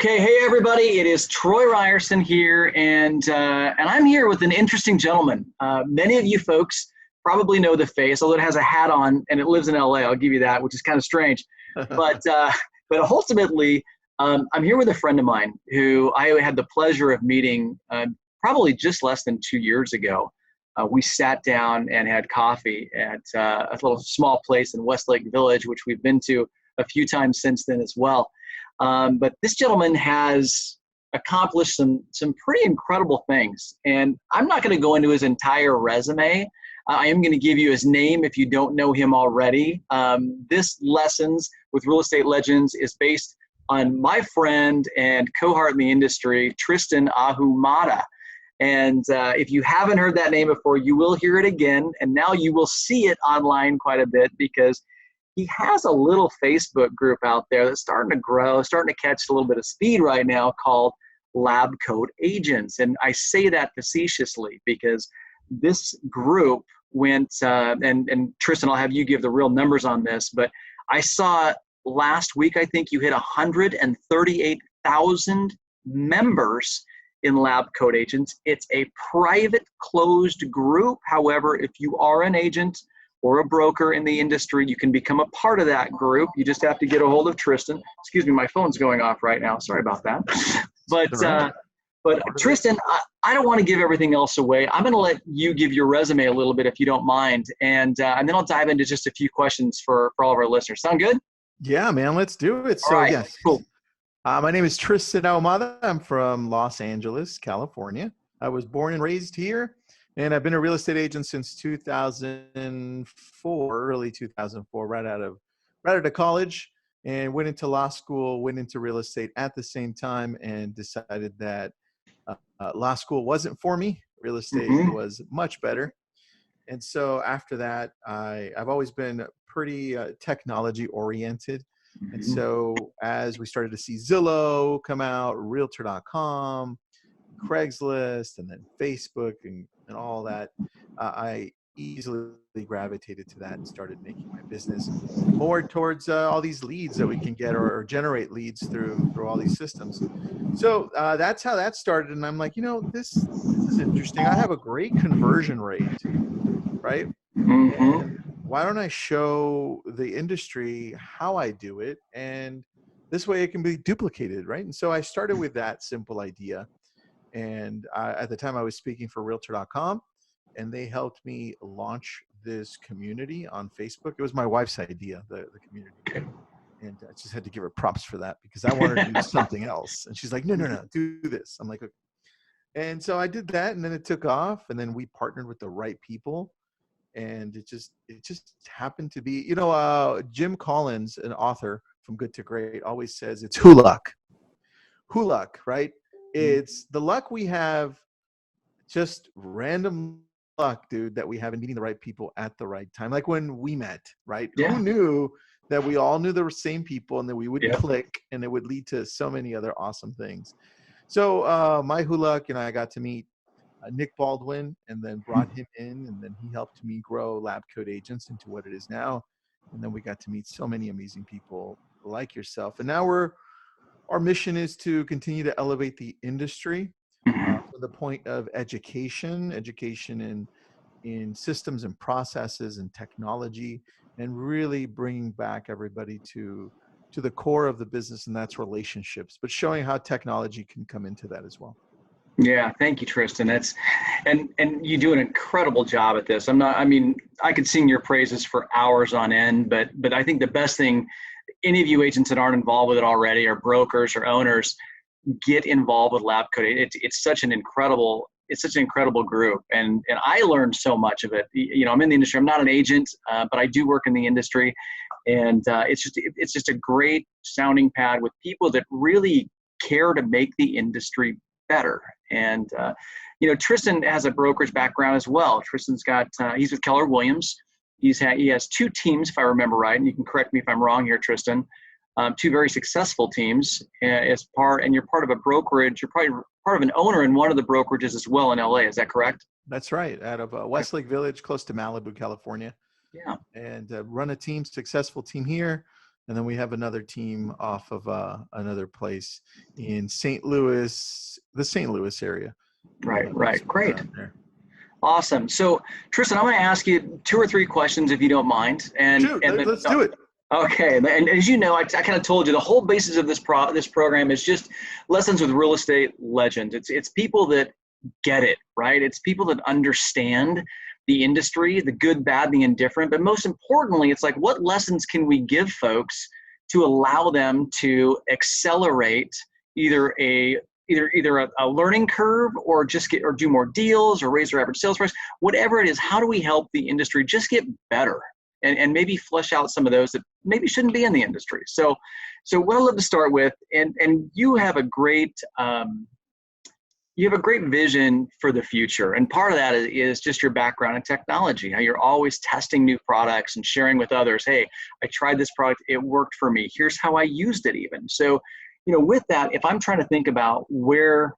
Okay, hey everybody, it is Troy Ryerson here, and I'm here with an interesting gentleman. Many of you folks probably know the face, although it has a hat on and it lives in LA. I'll give you that, which is kind of strange. But ultimately, I'm here with a friend of mine who I had the pleasure of meeting probably just less than 2 years ago. We sat down and had coffee at a little small place in Westlake Village, which we've been to a few times since then as well. But this gentleman has accomplished some pretty incredible things. And I'm not going to go into his entire resume. I am going to give you his name if you don't know him already. This Lessons with Real Estate Legends is based on my friend and cohort in the industry, Tristan Ahumada. And if you haven't heard that name before, you will hear it again. And now you will see it online quite a bit because he has a little Facebook group out there that's starting to grow, starting to catch a little bit of speed right now called Lab Coat Agents. And I say that facetiously because this group went, and Tristan, I'll have you give the real numbers on this, but I saw last week, I think you hit 138,000 members in Lab Coat Agents. It's a private closed group. However, if you are an agent or a broker in the industry, you can become a part of that group. You just have to get a hold of Tristan. Excuse me, my phone's going off right now. Sorry about that. But Tristan, I don't want to give everything else away. I'm going to let you give your resume a little bit if you don't mind, and then I'll dive into just a few questions for all of our listeners. Sound good? Yeah, man, let's do it. All right, yes, cool. My name is Tristan Ahumada. I'm from Los Angeles, California. I was born and raised here. And I've been a real estate agent since 2004, early 2004, right out of college, and went into law school, went into real estate at the same time, and decided that law school wasn't for me. Real estate was much better. And so after that, I've always been pretty technology oriented. And so as we started to see Zillow come out, Realtor.com, Craigslist, and then Facebook and all that, I easily gravitated to that and started making my business more towards all these leads that we can get or generate leads through all these systems. So that's how that started. And I'm like, this is interesting. I have a great conversion rate, right? And why don't I show the industry how I do it? And this way it can be duplicated, right? And so I started with that simple idea. And at the time I was speaking for Realtor.com, and they helped me launch this community on Facebook. It was my wife's idea, the community. And I just had to give her props for that because I wanted to do something else. And she's like, no, do this. I'm like, okay. And so I did that, and then it took off, and then we partnered with the right people. And it just happened to be, Jim Collins, an author from Good to Great, always says it's who luck, right? It's the luck we have, just random luck, dude, that we have in meeting the right people at the right time. Like when we met, right? Yeah. Who knew that we all knew the same people and that we would click and it would lead to so many other awesome things. So my who luck, I got to meet Nick Baldwin and then brought him in, and then he helped me grow Lab Coat Agents into what it is now. And then we got to meet so many amazing people like yourself. And now our mission is to continue to elevate the industry from the point of education in systems and processes and technology, and really bringing back everybody to the core of the business, and that's relationships, but showing how technology can come into that as well. Yeah, thank you, Tristan. And you do an incredible job at this. I could sing your praises for hours on end, but I think the best thing, any of you agents that aren't involved with it already, or brokers or owners, get involved with Lab Coat. It's such an incredible group, and I learned so much of it. I'm in the industry. I'm not an agent, but I do work in the industry, and it's just a great sounding pad with people that really care to make the industry better. And Tristan has a brokerage background as well. Tristan's got he's with Keller Williams. He has two teams, if I remember right, and you can correct me if I'm wrong here, Tristan. Two very successful teams and you're part of a brokerage. You're probably part of an owner in one of the brokerages as well in LA. Is that correct? That's right. Out of Westlake Village, close to Malibu, California. Yeah. And run a successful team here. And then we have another team off of another place in St. Louis, the St. Louis area. Right. Great. There. Awesome. So, Tristan, I'm going to ask you 2 or 3 questions if you don't mind. Shoot, let's do it. Okay, and as you know, I kind of told you the whole basis of this program is just lessons with real estate legends. It's people that get it, right? It's people that understand the industry, the good, bad, the indifferent. But most importantly, it's like, what lessons can we give folks to allow them to accelerate either a learning curve, or just do more deals, or raise their average sales price, whatever it is. How do we help the industry just get better? And maybe flesh out some of those that maybe shouldn't be in the industry. So what I'd love to start with, and you have a great vision for the future, and part of that is just your background in technology. How you're always testing new products and sharing with others. Hey, I tried this product, it worked for me. Here's how I used it even. So, with that, if I'm trying to think about where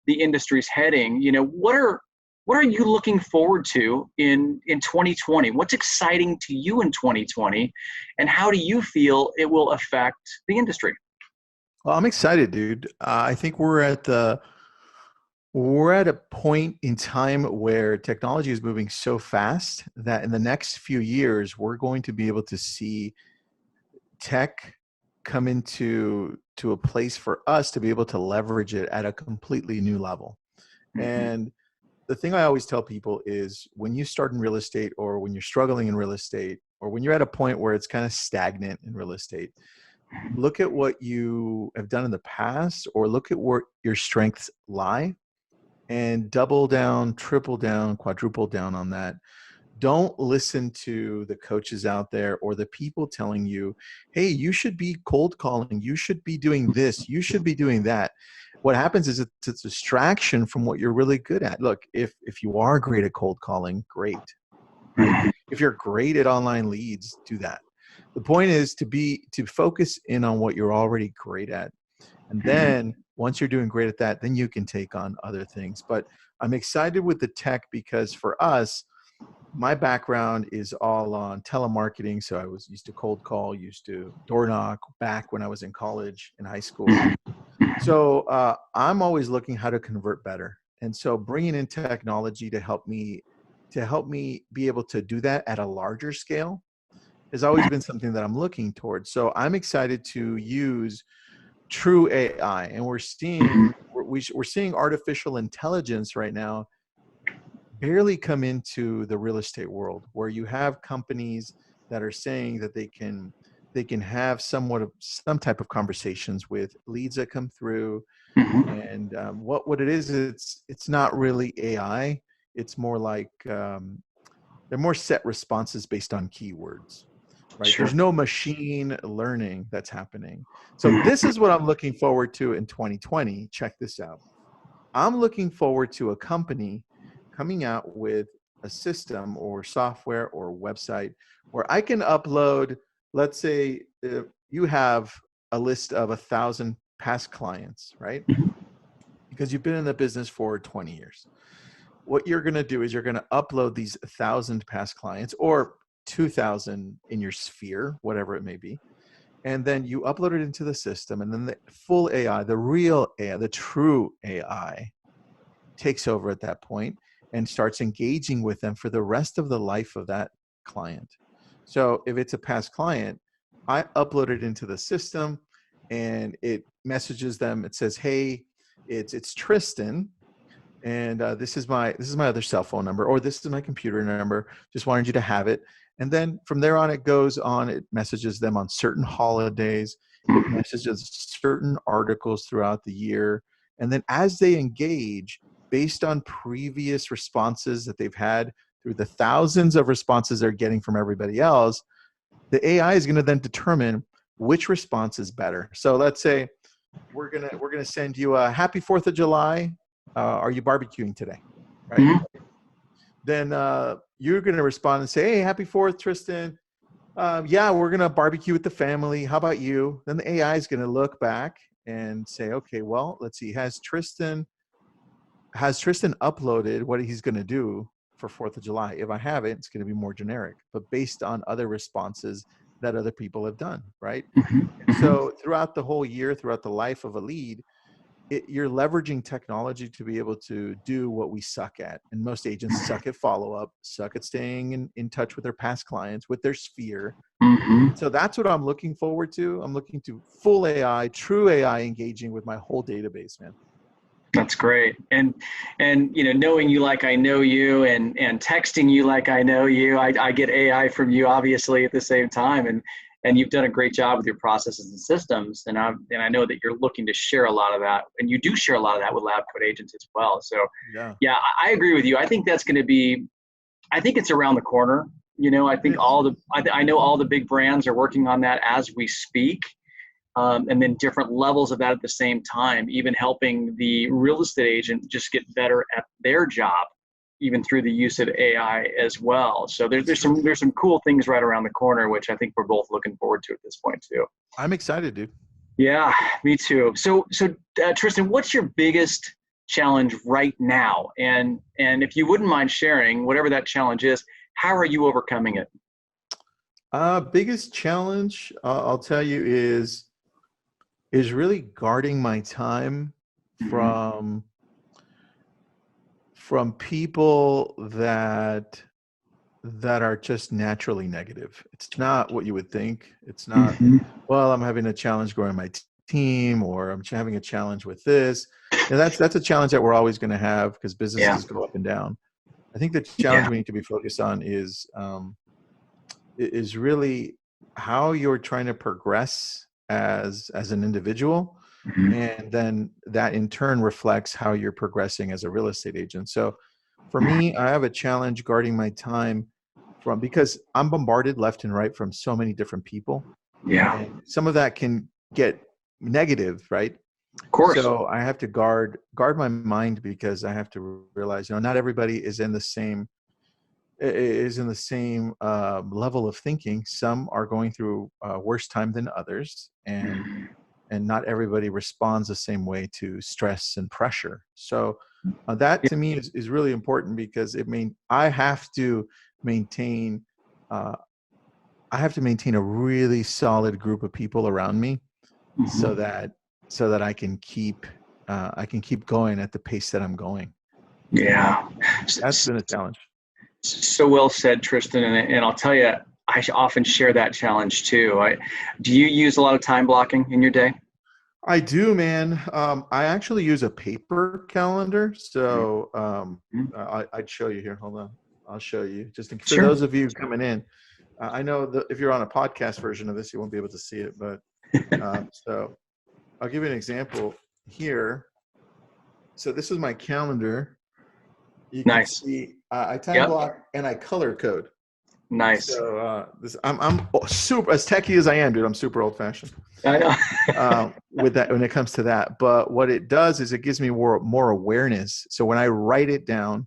the industry's heading, what are you looking forward to in 2020? What's exciting to you in 2020? And how do you feel it will affect the industry? Well, I'm excited, dude. I think we're at a point in time where technology is moving so fast that in the next few years, we're going to be able to see tech come into a place for us to be able to leverage it at a completely new level. Mm-hmm. And the thing I always tell people is, when you start in real estate, or when you're struggling in real estate, or when you're at a point where it's kind of stagnant in real estate, look at what you have done in the past, or look at where your strengths lie, and double down, triple down, quadruple down on that. Don't listen to the coaches out there or the people telling you, hey, you should be cold calling, you should be doing this, you should be doing that. What happens is it's a distraction from what you're really good at. Look, if you are great at cold calling, great. Right? If you're great at online leads, do that. The point is to focus in on what you're already great at. And then once you're doing great at that, then you can take on other things. But I'm excited with the tech because for us, my background is all on telemarketing. So I was used to cold call, used to door knock back when I was in college and high school. So I'm always looking how to convert better. And so bringing in technology to help me be able to do that at a larger scale has always been something that I'm looking towards. So I'm excited to use true AI, and we're seeing artificial intelligence right now barely come into the real estate world, where you have companies that are saying that they can have some type of conversations with leads that come through. And what it is, it's not really AI. It's more like they're more set responses based on keywords. Right? Sure. There's no machine learning that's happening. So this is what I'm looking forward to in 2020. Check this out. I'm looking forward to a company coming out with a system or software or website where I can upload, let's say you have a list of 1,000 past clients, right? Because you've been in the business for 20 years. What you're going to do is you're going to upload these 1,000 past clients, or 2,000 in your sphere, whatever it may be. And then you upload it into the system, and then the full AI, the real AI, the true AI takes over at that point and starts engaging with them for the rest of the life of that client. So if it's a past client, I upload it into the system and it messages them. It says, hey, it's Tristan, and this is my other cell phone number, or this is my computer number. Just wanted you to have it. And then from there on, it goes on. It messages them on certain holidays. It messages certain articles throughout the year. And then as they engage, based on previous responses that they've had through the thousands of responses they're getting from everybody else, the AI is going to then determine which response is better. So let's say we're gonna send you a happy 4th of July. Are you barbecuing today? Right. Then you're going to respond and say, hey, happy 4th, Tristan. Yeah, we're going to barbecue with the family. How about you? Then the AI is going to look back and say, okay, well, let's see. Has Tristan uploaded what he's going to do for 4th of July? If I have it, it's going to be more generic. But based on other responses, that other people have done, right? Mhm. And Mhm. so throughout the whole year, throughout the life of a lead, you're leveraging technology to be able to do what we suck at. And most agents suck at follow-up, suck at staying in touch with their past clients, with their sphere. Mhm. And so that's what I'm looking forward to. I'm looking to full AI, true AI engaging with my whole database, man. That's great. And knowing you like I know you, and texting you like I know you, I get AI from you obviously at the same time, and you've done a great job with your processes and systems, and I know that you're looking to share a lot of that, and you do share a lot of that with lab code agents as well. So Yeah, yeah, I agree with you. I think that's going to be, I think it's around the corner. I it think is. I know all the big brands are working on that as we speak. And then different levels of that at the same time, even helping the real estate agent just get better at their job, even through the use of AI as well. So That's true. there's some cool things right around the corner, which I think we're both looking forward to at this point too. I'm excited, dude. Yeah, me too. So Tristan, what's your biggest challenge right now? And if you wouldn't mind sharing, whatever that challenge is, how are you overcoming it? Biggest challenge, I'll tell you, is really guarding my time Mhm. from people that are just naturally negative. It's not what you would think. It's not, Mhm. well, I'm having a challenge growing my team, or I'm having a challenge with this. And that's a challenge that we're always going to have because Yeah. businesses go up and down. I think the challenge Yeah. we need to be focused on is really how you're trying to progress as an individual, Mhm. and then that in turn reflects how you're progressing as a real estate agent. So for me, I have a challenge guarding my time from, because I'm bombarded left and right from so many different people, Yeah. and some of that can get negative, right? Of course. So I have to guard my mind, because I have to realize, not everybody is in the same level of thinking. Some are going through a worse time than others, Mhm. and not everybody responds the same way to stress and pressure. So that Yeah. to me is really important, because I have to maintain uh, I have to maintain a really solid group of people around me, so Mhm. that I can keep going at the pace that I'm going. Yeah. That's been a challenge. So well said, Tristan. And I'll tell you, I often share that challenge too. Do you use a lot of time blocking in your day? I do, man. I actually use a paper calendar. So Mhm. I'd show you here. Hold on. I'll show you. For Sure. those of you coming in, I know that if you're on a podcast version of this, you won't be able to see it. But so I'll give you an example here. So this is my calendar. You can Nice. see I time Yep. block and I color code. Nice. So I'm super, as techie as I am, dude. I'm super old fashioned. I know. With that, when it comes to that. But what it does is it gives me more awareness. So when I write it down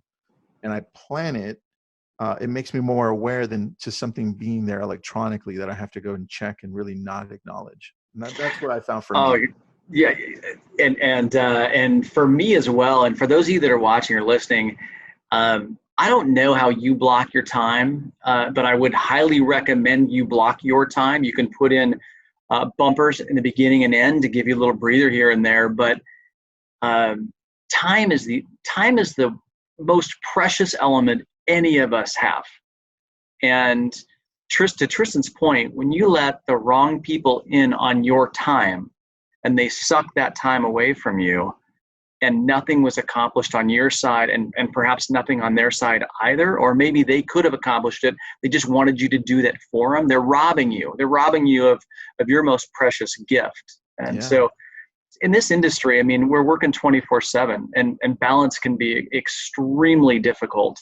and I plan it, it makes me more aware than just something being there electronically that I have to go and check and really not acknowledge. And that's what I found for Oh, me. yeah. And for me as well, and for those of you that are watching or listening, I don't know how you block your time, but I would highly recommend you block your time. You can put in bumpers in the beginning and end to give you a little breather here and there, but um, time is the most precious element any of us have. And to Tristan's point, when you let the wrong people in on your time and they suck that time away from you, and nothing was accomplished on your side, and perhaps nothing on their side either, or maybe they could have accomplished it, they just wanted you to do that for them, they're robbing you of your most precious gift. And Yeah. so in this industry, I mean, we're working 24/7, and balance can be extremely difficult.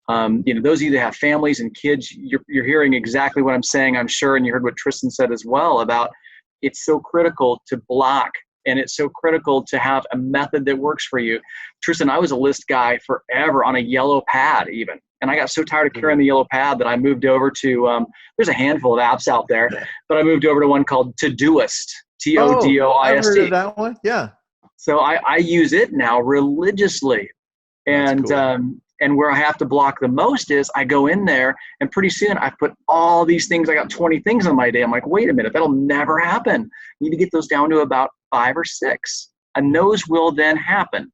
Those of you that have families and kids, you're hearing exactly what I'm saying, I'm sure, and you heard what Tristan said as well about it's so critical to block, and it's so critical to have a method that works for you. Tristan, I was a list guy forever on a yellow pad even, and I got so tired of carrying the yellow pad that I moved over to, there's a handful of apps out there, but I moved over to one called Todoist, Oh, I've heard of Todoist. that one. Yeah. So I use it now religiously. That's And cool. And where I have to block the most is I go in there and pretty soon I put all these things. I got 20 things on my day. I'm like, wait a minute, that'll never happen. I need to get those down to about 5 or 6. And those will then happen.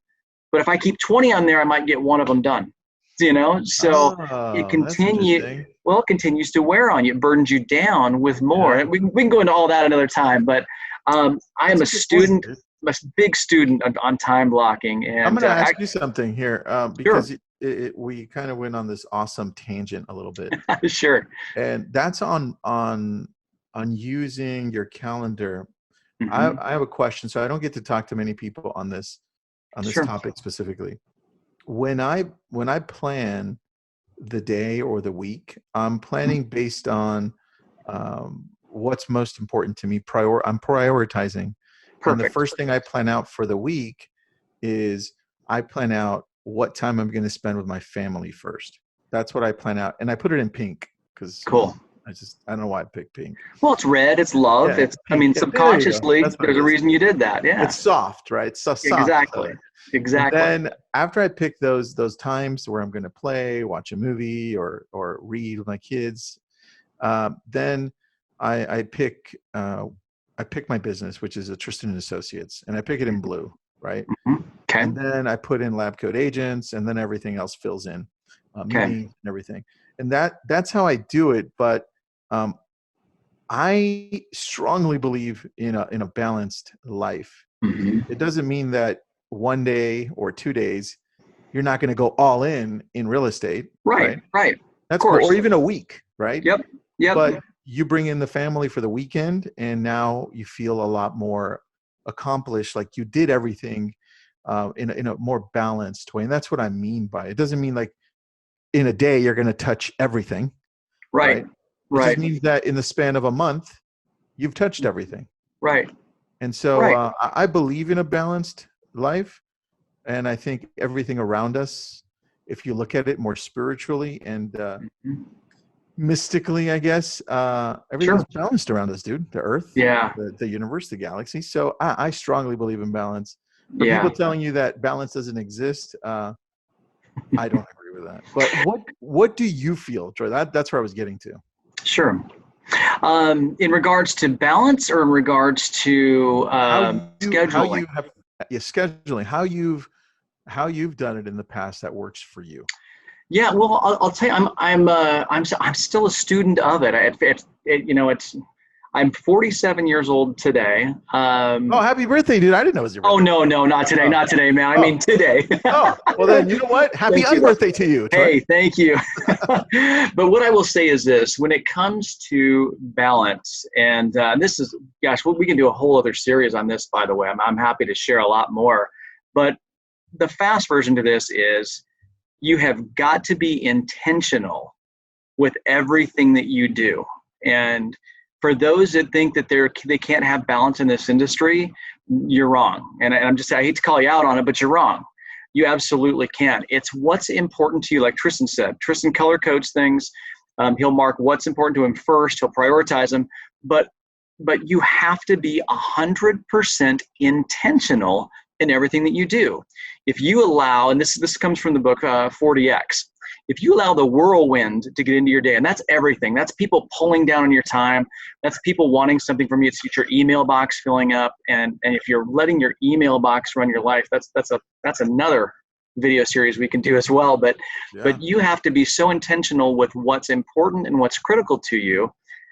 But if I keep 20 on there, I might get one of them done. So it continues to wear on you. It burdens you down with more. And we can go into all that another time. But I am a student. I'm a big student on time blocking. And I'm going to ask you something here because sure. We kind of went on this awesome tangent a little bit. Sure. And that's on using your calendar. Mm-hmm. I have a question. So I don't get to talk to many people on this Sure. topic specifically. When I plan the day or the week, I'm planning based on what's most important to me. I'm prioritizing. Perfect. And the first thing I plan out for the week is I plan out what time I'm going to spend with my family first. That's what I plan out. And I put it in pink because cool. I don't know why I picked pink. Well, it's red. It's love. Yeah, it's I mean, subconsciously, there's a reason you did that. Yeah. It's soft, right? It's so soft. Exactly. Exactly. And then after I pick those times where I'm going to play, watch a movie, or read with my kids, then I pick my business, which is a Tristan and Associates, and I pick it in blue, right? Mm-hmm. Okay. And then I put in lab coat agents, and then everything else fills in, meetings and everything. And that's how I do it. But I strongly believe in a balanced life. Mm-hmm. It doesn't mean that one day or 2 days you're not going to go all in real estate. Right. That's cool. Or even a week, right? Yep. But you bring in the family for the weekend, and now you feel a lot more accomplished, like you did everything in a more balanced way. And that's what I mean by it. It doesn't mean like in a day you're going to touch everything. Right. It just means that in the span of a month, you've touched everything. Right. And so I believe in a balanced life. And I think everything around us, if you look at it more spiritually and mystically, I guess, everything's balanced around us, dude. The earth, the universe, the galaxy. So I strongly believe in balance. For people telling you that balance doesn't exist, I don't agree with that. But what do you feel, Troy? That's where I was getting to. Sure. In regards to balance, or in regards to scheduling? Scheduling. How you've done it in the past that works for you. Yeah, well, I'll tell you, I'm still a student of it. I'm 47 years old today. Oh, happy birthday, dude! I didn't know it was your birthday. Oh no, not today, not today, man. I mean today. Oh, well then, you know what? Happy unbirthday to you, Troy. Hey, thank you. But what I will say is this: when it comes to balance, and this is, gosh, we can do a whole other series on this. By the way, I'm happy to share a lot more. But the fast version to this is, you have got to be intentional with everything that you do. And for those that think that they can't have balance in this industry, you're wrong. And I hate to call you out on it, but you're wrong. You absolutely can. It's what's important to you, like Tristan said. Tristan color codes things. He'll mark what's important to him first. He'll prioritize them. But you have to be 100% intentional in everything that you do. If you allow, and this comes from the book 40X, if you allow the whirlwind to get into your day, and that's everything, that's people pulling down on your time, that's people wanting something from you, it's your email box filling up, and if you're letting your email box run your life, that's another video series we can do as well. But you have to be so intentional with what's important and what's critical to you.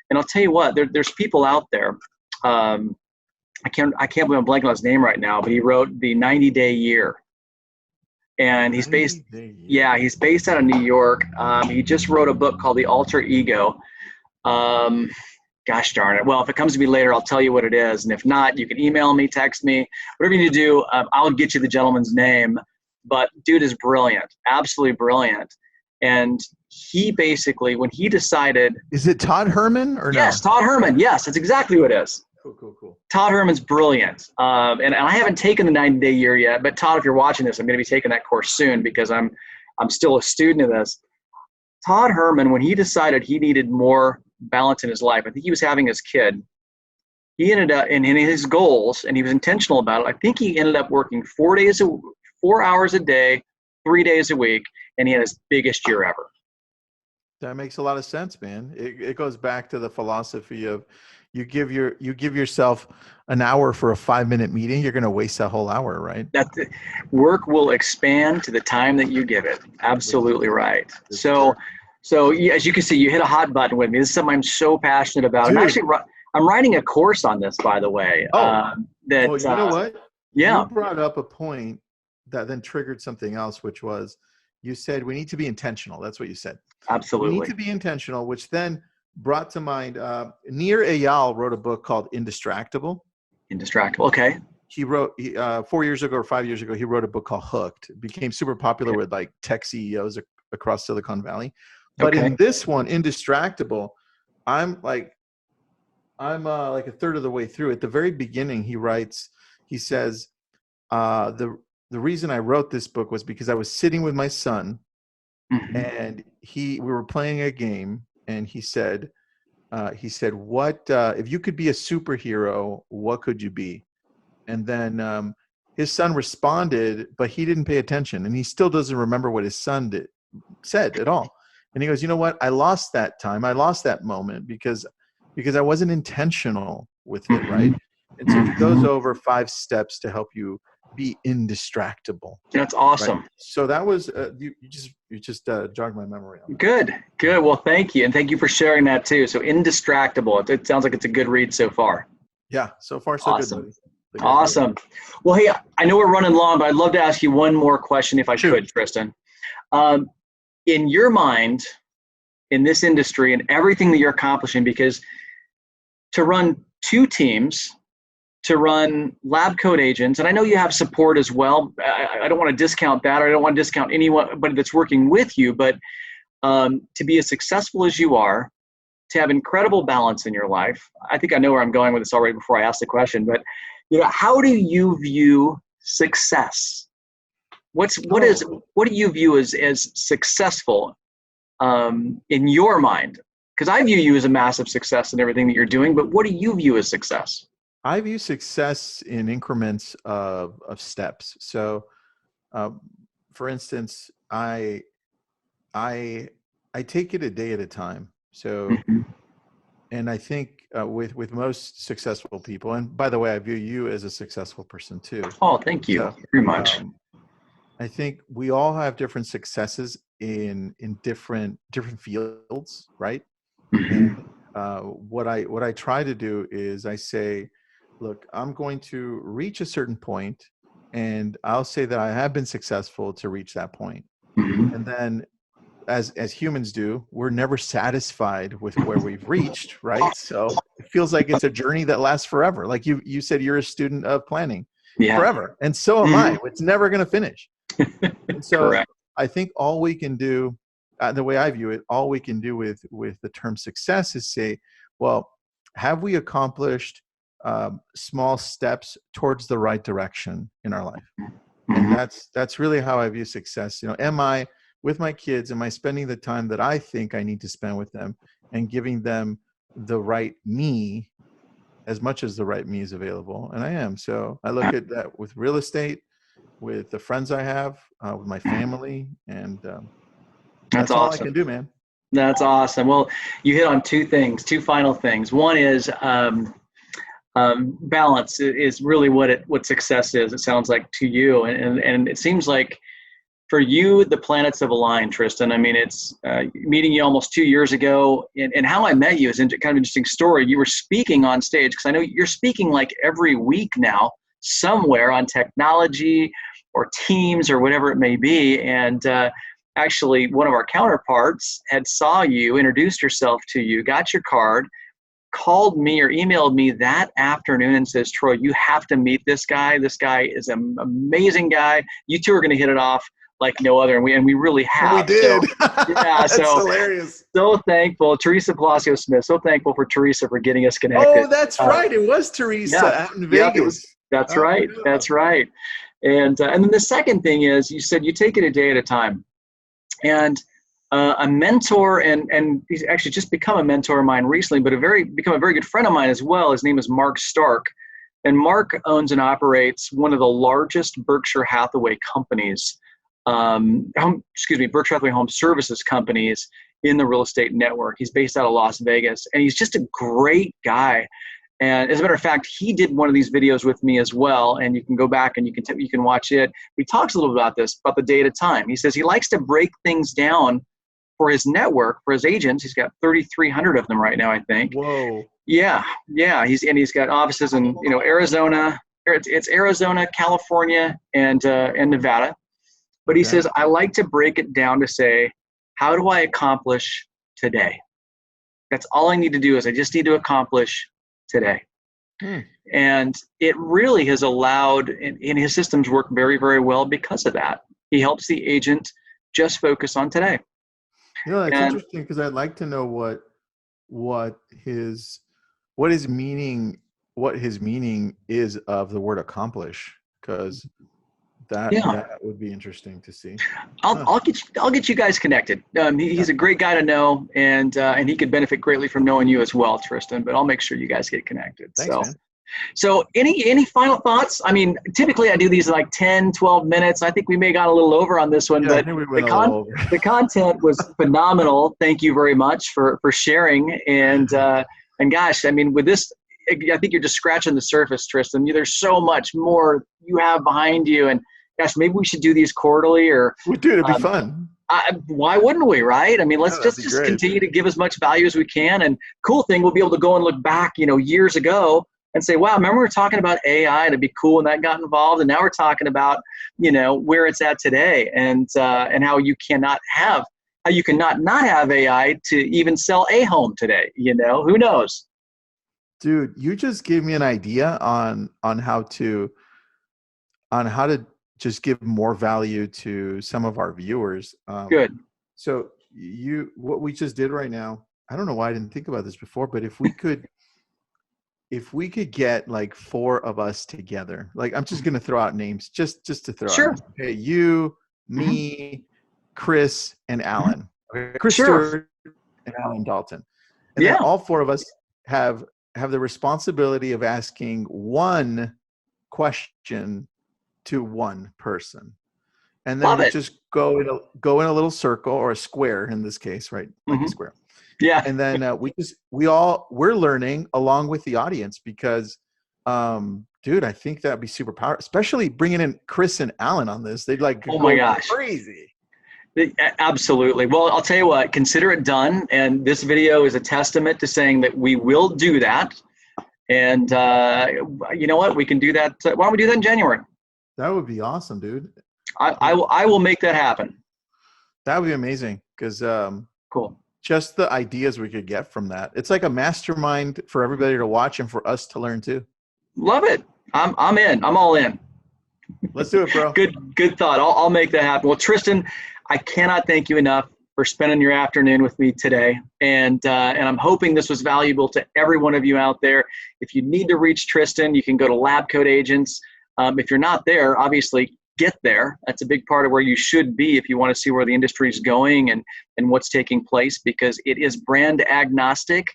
And I'll tell you what, there's people out there. I can't believe I'm blanking on his name right now, but he wrote the 90-Day Year. And he's based out of New York. He just wrote a book called The Alter Ego. Gosh darn it. Well, if it comes to me later, I'll tell you what it is. And if not, you can email me, text me, whatever you need to do. I'll get you the gentleman's name. But dude is brilliant, absolutely brilliant. And he basically, when he decided. Is it Todd Herman or no? Yes, Todd Herman. Yes, that's exactly what it is. Cool. Todd Herman's brilliant. And I haven't taken the 90-Day Year yet, but Todd, if you're watching this, I'm going to be taking that course soon because I'm still a student of this. Todd Herman, when he decided he needed more balance in his life, I think he was having his kid. He ended up in his goals, and he was intentional about it. I think he ended up working 4 hours a day, 3 days a week, and he had his biggest year ever. That makes a lot of sense, man. It goes back to the philosophy of you give yourself an hour for a 5-minute meeting, you're going to waste that whole hour, right? Work will expand to the time that you give it. Absolutely right. So as you can see, you hit a hot button with me. This is something I'm so passionate about. Dude. I'm writing a course on this, by the way. Well, you know what? Yeah. You brought up a point that then triggered something else, which was you said we need to be intentional. That's what you said. Absolutely. We need to be intentional, which then brought to mind, Nir Eyal wrote a book called Indistractable. Indistractable, okay. He wrote, 4 years ago or 5 years ago, he wrote a book called Hooked. It became super popular with like tech CEOs across Silicon Valley. But in this one, Indistractable, I'm like a third of the way through. At the very beginning, he says, the reason I wrote this book was because I was sitting with my son, and we were playing a game, and he said, what if you could be a superhero, what could you be? And then his son responded, but he didn't pay attention, and he still doesn't remember what his son said at all. And he goes, you know what? I lost that time. I lost that moment because I wasn't intentional with it, right? And so he goes over 5 steps to help you be indistractable. That's awesome. Right? So that was you just jogged my memory on that. Good. Well, thank you, and thank you for sharing that too. So Indistractable. It sounds like it's a good read so far. Yeah, so far so awesome. Good. Awesome. Well, hey, I know we're running long, but I'd love to ask you one more question if I could, Tristan. In your mind, in this industry and everything that you're accomplishing, because to run 2 teams, to run lab coat agents, and I know you have support as well. I don't want to discount that, or I don't want to discount anybody that's working with you, but to be as successful as you are, to have incredible balance in your life. I think I know where I'm going with this already before I ask the question, but how do you view success? What do you view as successful in your mind? Because I view you as a massive success in everything that you're doing, but what do you view as success? I view success in increments of steps. So, for instance, I take it a day at a time. So, and I think with most successful people, and by the way, I view you as a successful person too. Oh, thank you very much. I think we all have different successes in different fields, right? And what I try to do is I say, look, I'm going to reach a certain point, and I'll say that I have been successful to reach that point. And then as humans do, we're never satisfied with where we've reached, right? So it feels like it's a journey that lasts forever. Like you said, you're a student of planning forever. And so am I. It's never going to finish. And so correct. I think all we can do, the way I view it, all we can do with the term success is say, well, have we accomplished small steps towards the right direction in our life? And that's really how I view success. Am I with my kids? Am I spending the time that I think I need to spend with them and giving them the right me as much as the right me is available? And I am. So I look at that with real estate, with the friends I have, with my family, and that's all awesome. I can do, man. That's awesome. Well, you hit on 2 final things. One is balance is really what success is. It sounds like to you, and it seems like for you, the planets have aligned, Tristan. I mean, it's meeting you almost 2 years ago, and how I met you is kind of an interesting story. You were speaking on stage, because I know you're speaking like every week now somewhere on technology or Teams or whatever it may be. And actually, one of our counterparts had saw you, introduced herself to you, got your card, called me or emailed me that afternoon and says, Troy, you have to meet this guy. This guy is an amazing guy. You two are going to hit it off like no other. And we really have. We did. So, That's hilarious. So thankful. Teresa Palacio Smith. So thankful for Teresa for getting us connected. Oh, that's right. It was Teresa out in Vegas. That's right. Yeah. That's right. And then the second thing is, you said you take it a day at a time. And a mentor, and he's actually just become a mentor of mine recently, but become a very good friend of mine as well. His name is Mark Stark. And Mark owns and operates one of the largest Berkshire Hathaway companies Berkshire Hathaway Home Services companies in the real estate network. He's based out of Las Vegas, and he's just a great guy. And as a matter of fact, he did one of these videos with me as well, and you can go back and you can watch it. He talks a little bit about this, about the day at a time. He says he likes to break things down for his network, for his agents. He's got 3,300 of them right now, I think. Whoa. Yeah. He's got offices in Arizona. It's Arizona, California, and Nevada. But he says, I like to break it down to say, how do I accomplish today? That's all I need to do, is I just need to accomplish today. And it really has allowed, and his systems work very, very well because of that. He helps the agent just focus on today. It's interesting, because I'd like to know what his meaning is of the word accomplish, because that would be interesting to see. I'll get you guys connected. He's a great guy to know, and he could benefit greatly from knowing you as well, Tristan. But I'll make sure you guys get connected. Thanks, man. So any final thoughts? I mean, typically I do these in like 10, 12 minutes. I think we may have gone a little over on this one, but the content was phenomenal. Thank you very much for sharing. And gosh, I mean, with this, I think you're just scratching the surface, Tristan. There's so much more you have behind you, and gosh, maybe we should do these quarterly, or dude, it'd be fun. Why wouldn't we, right? I mean, let's just continue to give as much value as we can. And cool thing, we'll be able to go and look back, years ago and say, wow, remember we were talking about AI, and it'd be cool when that got involved. And now we're talking about, where it's at today, and how you cannot not have AI to even sell a home today. Who knows? Dude, you just gave me an idea on how to just give more value to some of our viewers. Good. So what we just did right now, I don't know why I didn't think about this before, but if we could get like 4 of us together, like I'm just going to throw out names just to throw out. Hey, you, me, Chris, and Alan. Okay. Chris Stewart and Alan Dalton. And then all 4 of us have the responsibility of asking one question to one person, and then we just go in a little circle, or a square in this case, right? Like a square. Yeah. And then we're learning along with the audience, because dude, I think that'd be super powerful, especially bringing in Chris and Alan on this. They'd like, oh my gosh, crazy. Absolutely. Well, I'll tell you what, consider it done. And this video is a testament to saying that we will do that. And you know what? We can do that. Why don't we do that in January? That would be awesome, dude. I will make that happen. That would be amazing, because cool. Just the ideas we could get from that. It's like a mastermind for everybody to watch and for us to learn too. Love it. I'm in. I'm all in. Let's do it, bro. Good thought. I'll make that happen. Well, Tristan, I cannot thank you enough for spending your afternoon with me today. And I'm hoping this was valuable to every one of you out there. If you need to reach Tristan, you can go to Lab Coat Agents. If you're not there, obviously get there. That's a big part of where you should be if you want to see where the industry is going and what's taking place, because it is brand agnostic.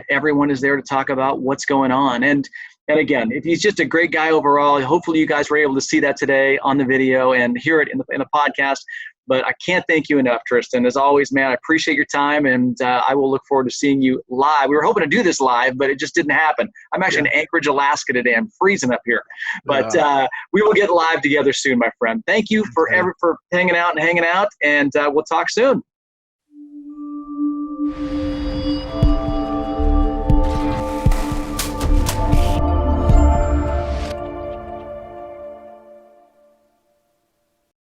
Everyone is there to talk about what's going on. And again, if he's just a great guy overall, hopefully you guys were able to see that today on the video and hear it in the podcast. But I can't thank you enough, Tristan. As always, man, I appreciate your time, and I will look forward to seeing you live. We were hoping to do this live, but it just didn't happen. I'm actually in Anchorage, Alaska today. I'm freezing up here. But we will get live together soon, my friend. Thank you for hanging out, and we'll talk soon.